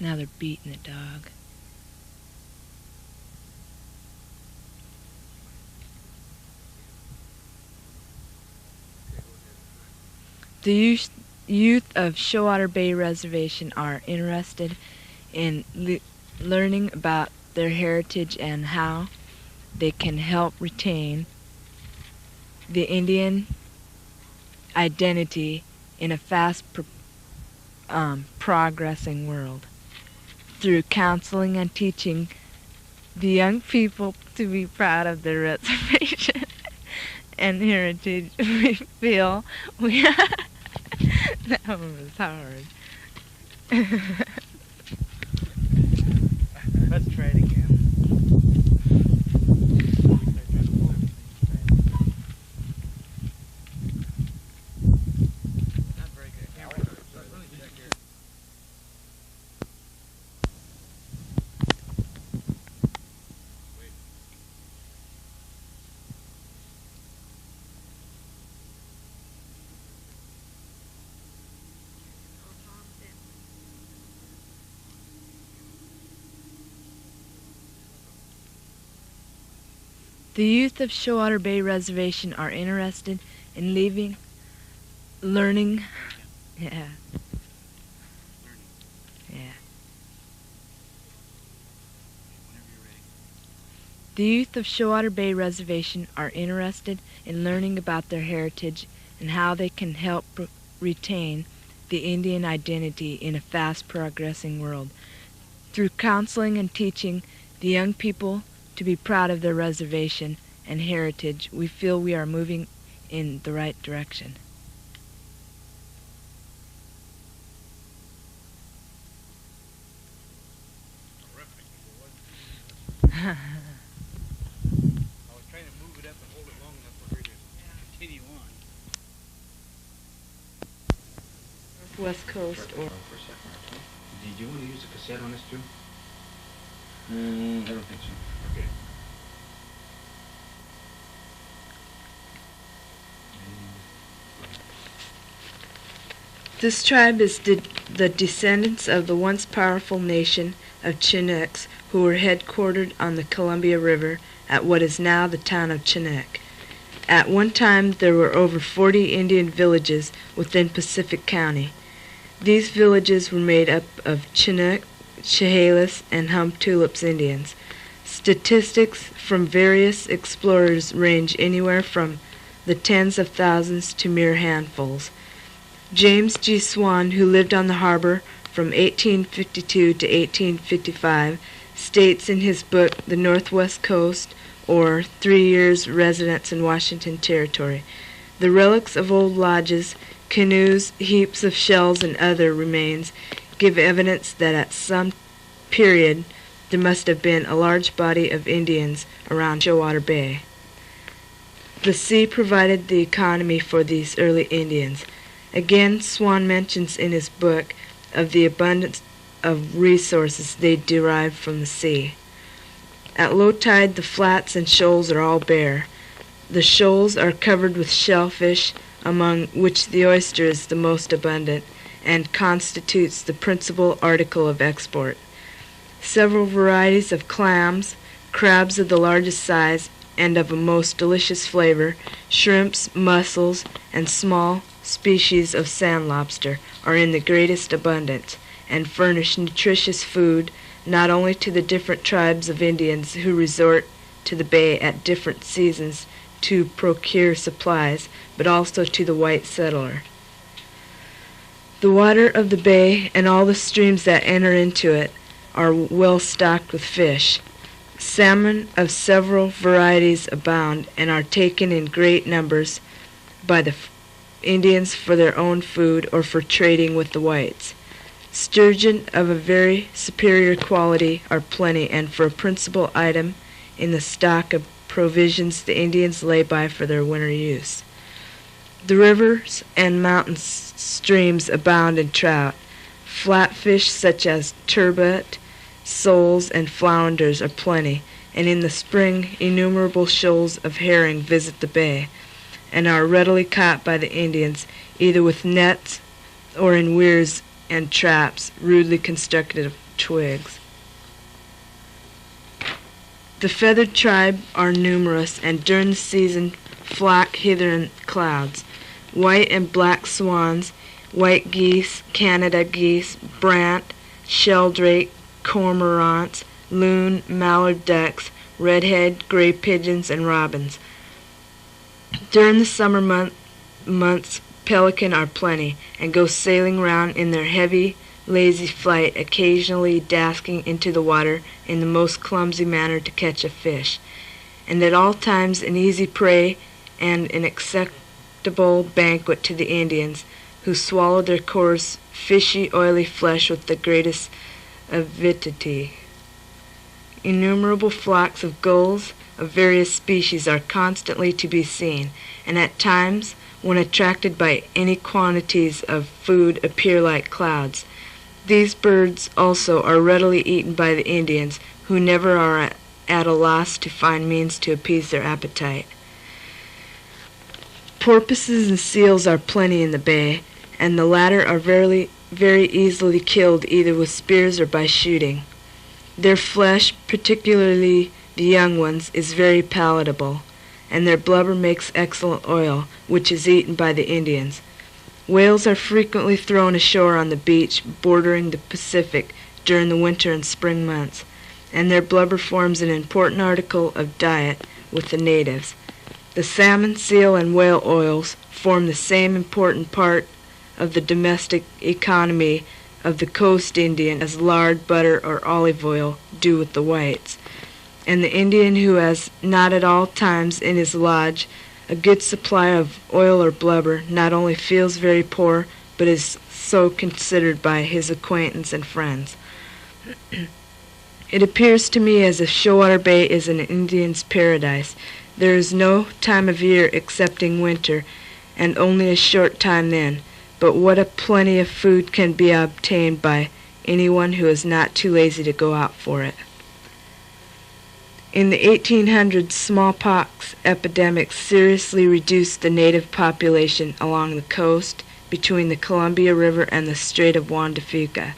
Now they're beating the dog. The youth of Shoalwater Bay Reservation are interested in learning about their heritage and how they can help retain the Indian identity in a fast progressing world. Through counseling and teaching the young people to be proud of their reservation and heritage, we feel we that one was hard. Let's try it again. Not very good. The youth of Shoalwater Bay Reservation are interested in learning. Yeah. The youth of Shoalwater Bay Reservation are interested in learning about their heritage and how they can help retain the Indian identity in a fast progressing world. Through counseling and teaching the young people to be proud of their reservation and heritage, we feel we are moving in the right direction. I was trying to move it up and hold it long enough for her to continue on. West Coast or... Did you want to use a cassette on this too? I don't think so. Okay. This tribe is the descendants of the once powerful nation of Chinooks, who were headquartered on the Columbia River at what is now the town of Chinook. At one time there were over 40 Indian villages within Pacific County. These villages were made up of Chinook, Chehalis, and Hump Tulips Indians. Statistics from various explorers range anywhere from the tens of thousands to mere handfuls. James G. Swan, who lived on the harbor from 1852 to 1855, states in his book The Northwest Coast, or 3 Years' Residence in Washington Territory, the relics of old lodges, canoes, heaps of shells, and other remains give evidence that at some period there must have been a large body of Indians around Shoalwater Bay. The sea provided the economy for these early Indians. Again, Swan mentions in his book of the abundance of resources they derived from the sea. At low tide, the flats and shoals are all bare. The shoals are covered with shellfish, among which the oyster is the most abundant and constitutes the principal article of export. Several varieties of clams, crabs of the largest size and of a most delicious flavor, shrimps, mussels, and small species of sand lobster are in the greatest abundance, and furnish nutritious food not only to the different tribes of Indians who resort to the bay at different seasons to procure supplies, but also to the white settler. The water of the bay and all the streams that enter into it are well stocked with fish. Salmon of several varieties abound and are taken in great numbers by the Indians for their own food or for trading with the whites. Sturgeon of a very superior quality are plenty, and for a principal item in the stock of provisions the Indians lay by for their winter use. The rivers and mountain streams abound in trout. Flatfish such as turbot, soles, and flounders are plenty, and in the spring innumerable shoals of herring visit the bay, and are readily caught by the Indians, either with nets or in weirs and traps rudely constructed twigs. The feathered tribe are numerous, and during the season flock hither in clouds. White and black swans, white geese, Canada geese, brant, sheldrake, cormorants, loon, mallard ducks, redhead, gray pigeons, and robins. During the summer months, pelican are plenty, and go sailing round in their heavy, lazy flight, occasionally dasking into the water in the most clumsy manner to catch a fish, and at all times an easy prey and an acceptable banquet to the Indians, who swallow their coarse, fishy, oily flesh with the greatest avidity. Innumerable flocks of gulls of various species are constantly to be seen, and at times, when attracted by any quantities of food, appear like clouds. These birds also are readily eaten by the Indians, who never are at a loss to find means to appease their appetite. Porpoises and seals are plenty in the bay, and the latter are very easily killed either with spears or by shooting. Their flesh, particularly the young ones, is very palatable, and their blubber makes excellent oil, which is eaten by the Indians. Whales are frequently thrown ashore on the beach bordering the Pacific during the winter and spring months, and their blubber forms an important article of diet with the natives. The salmon, seal, and whale oils form the same important part of the domestic economy of the coast Indian as lard, butter, or olive oil do with the whites. And the Indian who has not at all times in his lodge a good supply of oil or blubber not only feels very poor, but is so considered by his acquaintance and friends. It appears to me as if Shoalwater Bay is an Indian's paradise. There is no time of year excepting winter, and only a short time then, but what a plenty of food can be obtained by anyone who is not too lazy to go out for it. In the 1800s, smallpox epidemics seriously reduced the native population along the coast between the Columbia River and the Strait of Juan de Fuca.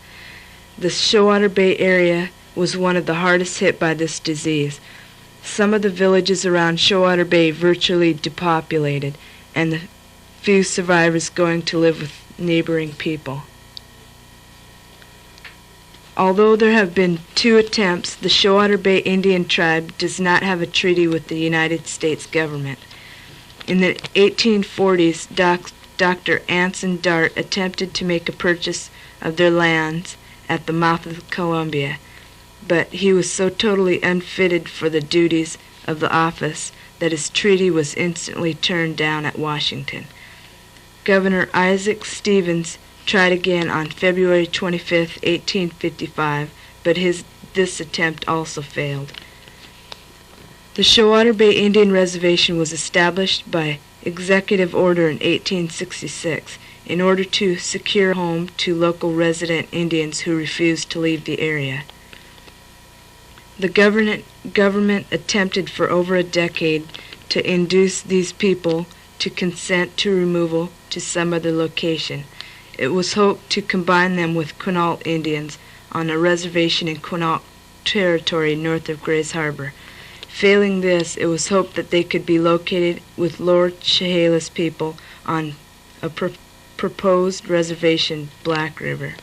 The Shoalwater Bay area was one of the hardest hit by this disease. Some of the villages around Shoalwater Bay virtually depopulated, and the few survivors going to live with neighboring people. Although there have been 2 attempts, the Shoalwater Bay Indian tribe does not have a treaty with the United States government. In the 1840s, Dr. Anson Dart attempted to make a purchase of their lands at the mouth of the Columbia, but he was so totally unfitted for the duties of the office that his treaty was instantly turned down at Washington. Governor Isaac Stevens tried again on February 25, 1855, but this attempt also failed. The Shoalwater Bay Indian Reservation was established by executive order in 1866 in order to secure a home to local resident Indians who refused to leave the area. The government attempted for over a decade to induce these people to consent to removal to some other location. It was hoped to combine them with Quinault Indians on a reservation in Quinault Territory north of Gray's Harbor. Failing this, it was hoped that they could be located with lower Chehalis people on a proposed reservation, Black River.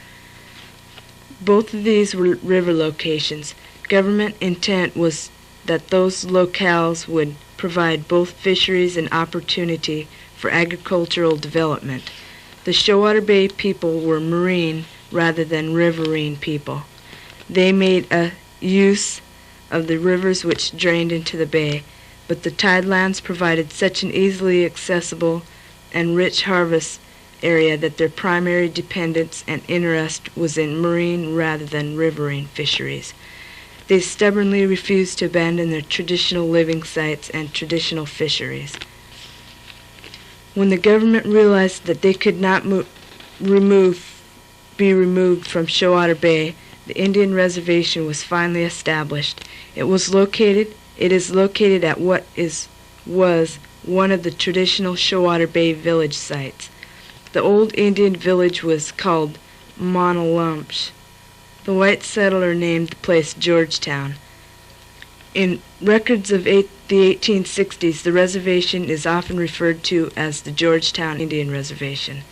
Both of these were river locations. Government intent was that those locales would provide both fisheries and opportunity for agricultural development. The Shoalwater Bay people were marine rather than riverine people. They made a use of the rivers which drained into the bay, but the tidelands provided such an easily accessible and rich harvest area that their primary dependence and interest was in marine rather than riverine fisheries. They stubbornly refused to abandon their traditional living sites and traditional fisheries. When the government realized that they could not be removed from Shoalwater Bay, the Indian Reservation was finally established. It is located at what was one of the traditional Shoalwater Bay village sites. The old Indian village was called Monalumph. The white settler named the place Georgetown. In records of the 1860s, the reservation is often referred to as the Georgetown Indian Reservation.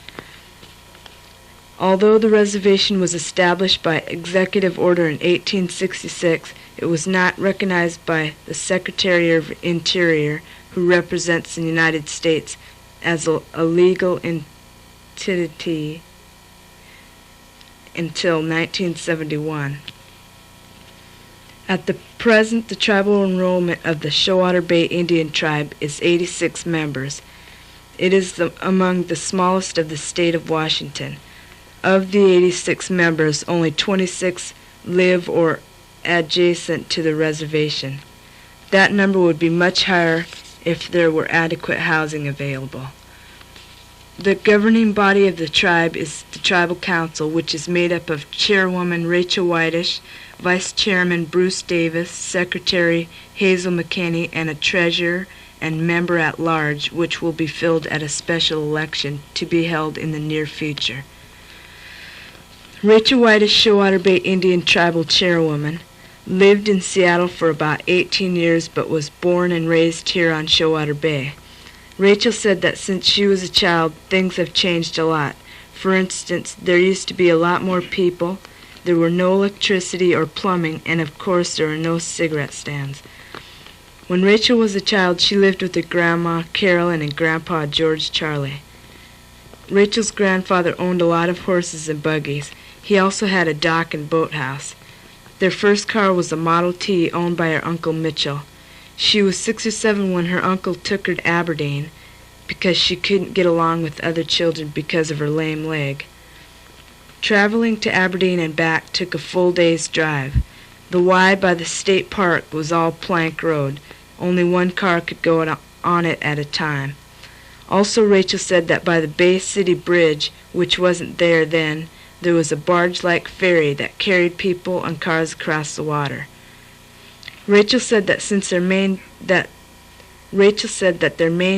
Although the reservation was established by executive order in 1866, it was not recognized by the Secretary of Interior, who represents the United States, as a legal entity until 1971. At the present, the tribal enrollment of the Shoalwater Bay Indian tribe is 86 members. It is among the smallest of the state of Washington. Of the 86 members, only 26 live or adjacent to the reservation. That number would be much higher if there were adequate housing available. The governing body of the tribe is the Tribal Council, which is made up of Chairwoman Rachel Whitish, Vice Chairman Bruce Davis, Secretary Hazel McKinney, and a treasurer and member-at-large, which will be filled at a special election to be held in the near future. Rachel Whitish, Shoalwater Bay Indian Tribal Chairwoman, lived in Seattle for about 18 years but was born and raised here on Shoalwater Bay. Rachel said that since she was a child, things have changed a lot. For instance, there used to be a lot more people, there were no electricity or plumbing, and of course there were no cigarette stands. When Rachel was a child, she lived with her grandma, Carolyn, and grandpa, George Charlie. Rachel's grandfather owned a lot of horses and buggies. He also had a dock and boathouse. Their first car was a Model T owned by her Uncle Mitchell. She was 6 or 7 when her uncle took her to Aberdeen because she couldn't get along with other children because of her lame leg. Traveling to Aberdeen and back took a full day's drive. The Y by the state park was all plank road. Only one car could go on it at a time. Also, Rachel said that by the Bay City Bridge, which wasn't there then, there was a barge-like ferry that carried people and cars across the water. Rachel said that their main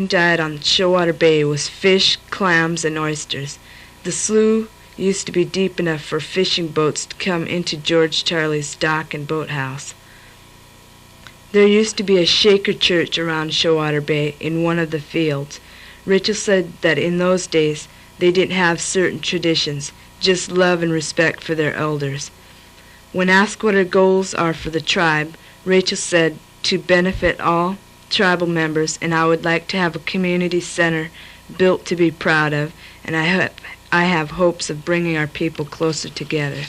diet on Shoalwater Bay was fish, clams, and oysters. The slough used to be deep enough for fishing boats to come into George Charlie's dock and boathouse. There used to be a Shaker church around Shoalwater Bay in one of the fields. Rachel said that in those days they didn't have certain traditions, just love and respect for their elders. When asked what her goals are for the tribe, Rachel said, to benefit all tribal members, and I would like to have a community center built to be proud of, and I have hopes of bringing our people closer together.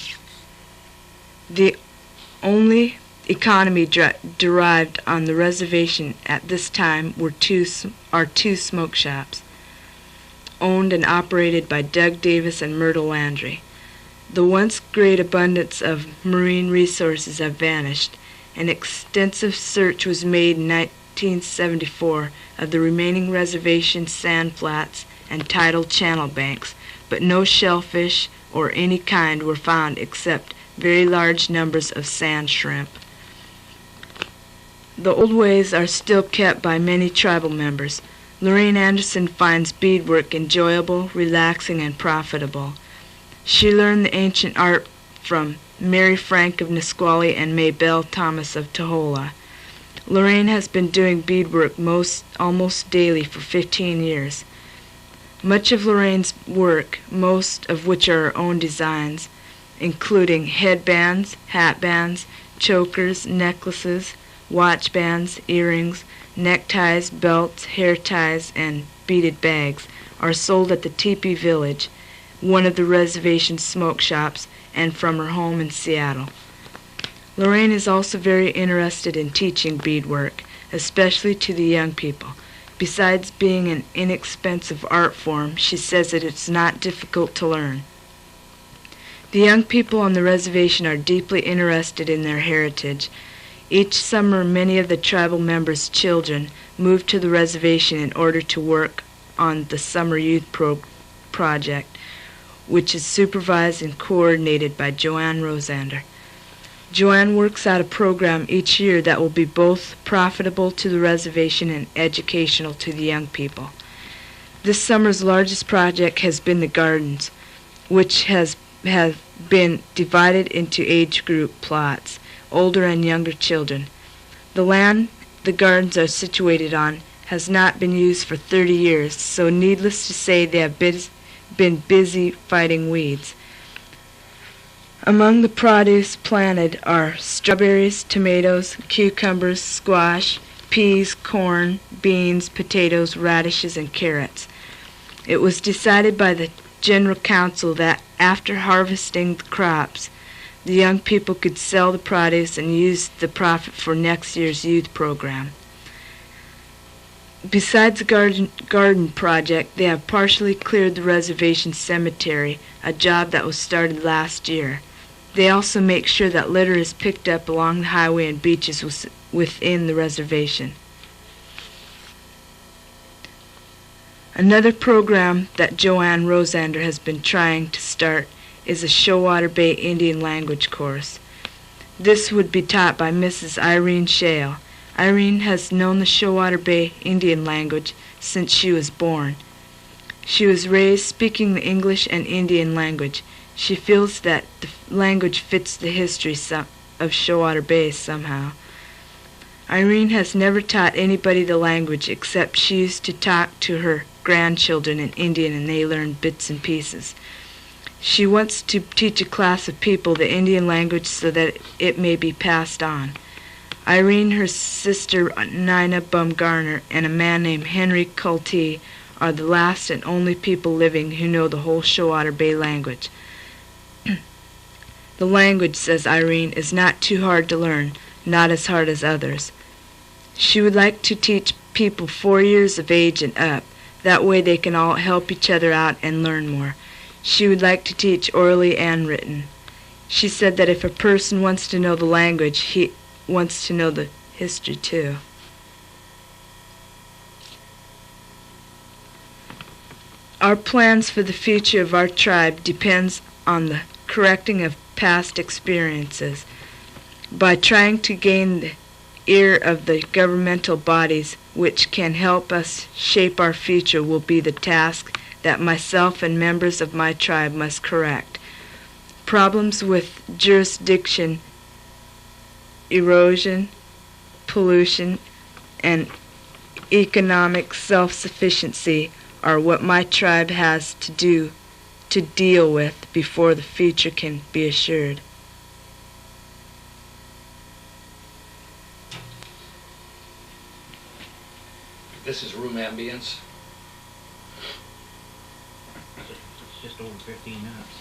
The only economy derived on the reservation at this time are two smoke shops, owned and operated by Doug Davis and Myrtle Landry. The once great abundance of marine resources have vanished. An extensive search was made in 1974 of the remaining reservation sand flats and tidal channel banks, but no shellfish or any kind were found except very large numbers of sand shrimp. The old ways are still kept by many tribal members. Lorraine Anderson finds beadwork enjoyable, relaxing, and profitable. She learned the ancient art from Mary Frank of Nisqually and Maybelle Thomas of Tohola. Lorraine has been doing beadwork almost daily for 15 years. Much of Lorraine's work, most of which are her own designs, including headbands, hatbands, chokers, necklaces, watch bands, earrings, neckties, belts, hair ties, and beaded bags, are sold at the Teepee Village, one of the reservation smoke shops, and from her home in Seattle. Lorraine is also very interested in teaching beadwork, especially to the young people. Besides being an inexpensive art form, she says that it's not difficult to learn. The young people on the reservation are deeply interested in their heritage. Each summer, many of the tribal members' children move to the reservation in order to work on the Summer Youth Project, which is supervised and coordinated by Joanne Rosander. Joanne works out a program each year that will be both profitable to the reservation and educational to the young people. This summer's largest project has been the gardens, which has have been divided into age group plots, older and younger children. The land the gardens are situated on has not been used for 30 years, so needless to say they have been busy fighting weeds. Among the produce planted are strawberries, tomatoes, cucumbers, squash, peas, corn, beans, potatoes, radishes, and carrots. It was decided by the General Council that after harvesting the crops, the young people could sell the produce and use the profit for next year's youth program. Besides the garden project, they have partially cleared the reservation cemetery, a job that was started last year. They also make sure that litter is picked up along the highway and beaches within the reservation. Another program that Joanne Rosander has been trying to start is a Shoalwater Bay Indian language course. This would be taught by Mrs. Irene Shale. Irene has known the Shoalwater Bay Indian language since she was born. She was raised speaking the English and Indian language. She feels that the language fits the history of Shoalwater Bay somehow. Irene has never taught anybody the language except she used to talk to her grandchildren in Indian and they learned bits and pieces. She wants to teach a class of people the Indian language so that it may be passed on. Irene, her sister Nina Bumgarner, and a man named Henry Cultee are the last and only people living who know the whole Shoalwater Bay language. The language, says Irene, is not too hard to learn, not as hard as others. She would like to teach people 4 years of age and up. That way they can all help each other out and learn more. She would like to teach orally and written. She said that if a person wants to know the language, he wants to know the history too. Our plans for the future of our tribe depends on the correcting of past experiences. By trying to gain the ear of the governmental bodies which can help us shape our future will be the task that myself and members of my tribe must correct. Problems with jurisdiction, erosion, pollution, and economic self-sufficiency are what my tribe has to deal with before the future can be assured. This is room ambience. It's just over 15 minutes.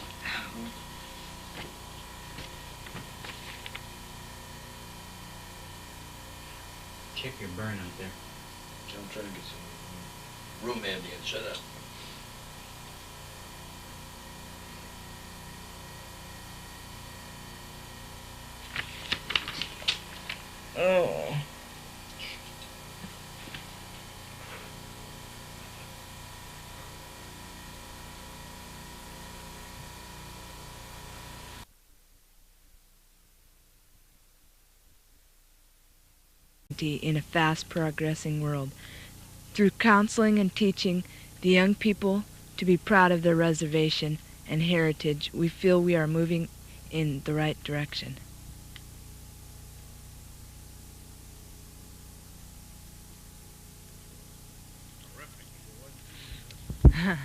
Check your burn out there. I'm trying to get some room ambience. Shut up. Oh. In a fast-progressing world. Through counseling and teaching the young people to be proud of their reservation and heritage, we feel we are moving in the right direction. Terrific. I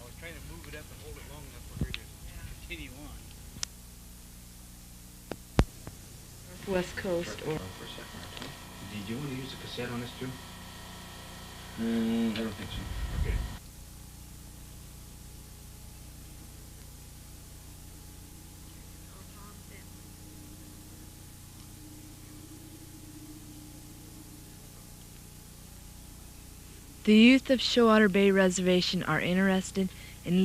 was trying to move it up and hold it long enough for her to continue on. West Coast or... For a second. Did you want to use a cassette on this too? I don't think so. Okay. The youth of Shoalwater Bay Reservation are interested in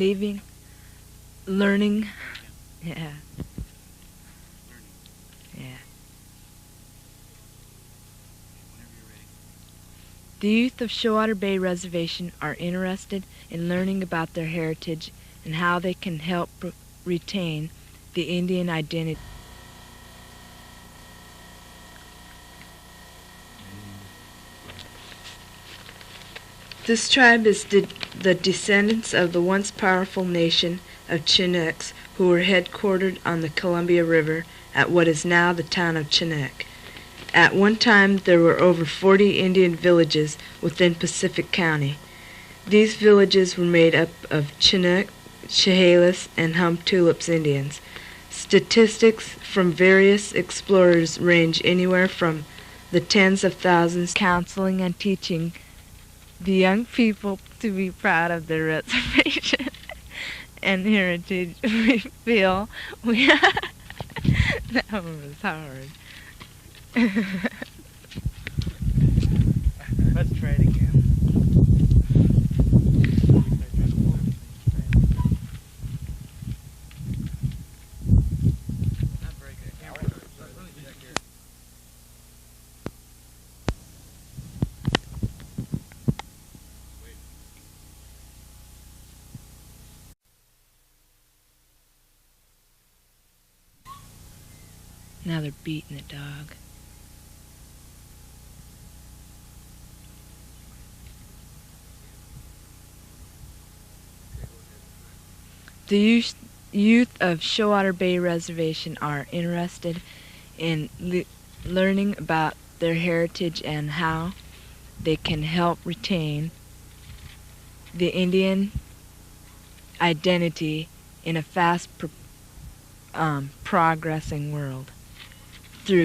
learning. Yeah. The youth of Shoalwater Bay Reservation are interested in learning about their heritage and how they can help retain the Indian identity. This tribe is the descendants of the once powerful nation of Chinooks, who were headquartered on the Columbia River at what is now the town of Chinook. At one time, there were over 40 Indian villages within Pacific County. These villages were made up of Chinook, Chehalis, and Hum Tulips Indians. Statistics from various explorers range anywhere from the tens of thousands, counseling and teaching the young people to be proud of their reservation and heritage. We feel we that one was hard. Let's try it again. Not very good. Now they're beating the dog. The youth of Shoalwater Bay Reservation are interested in learning about their heritage and how they can help retain the Indian identity in a fast progressing world through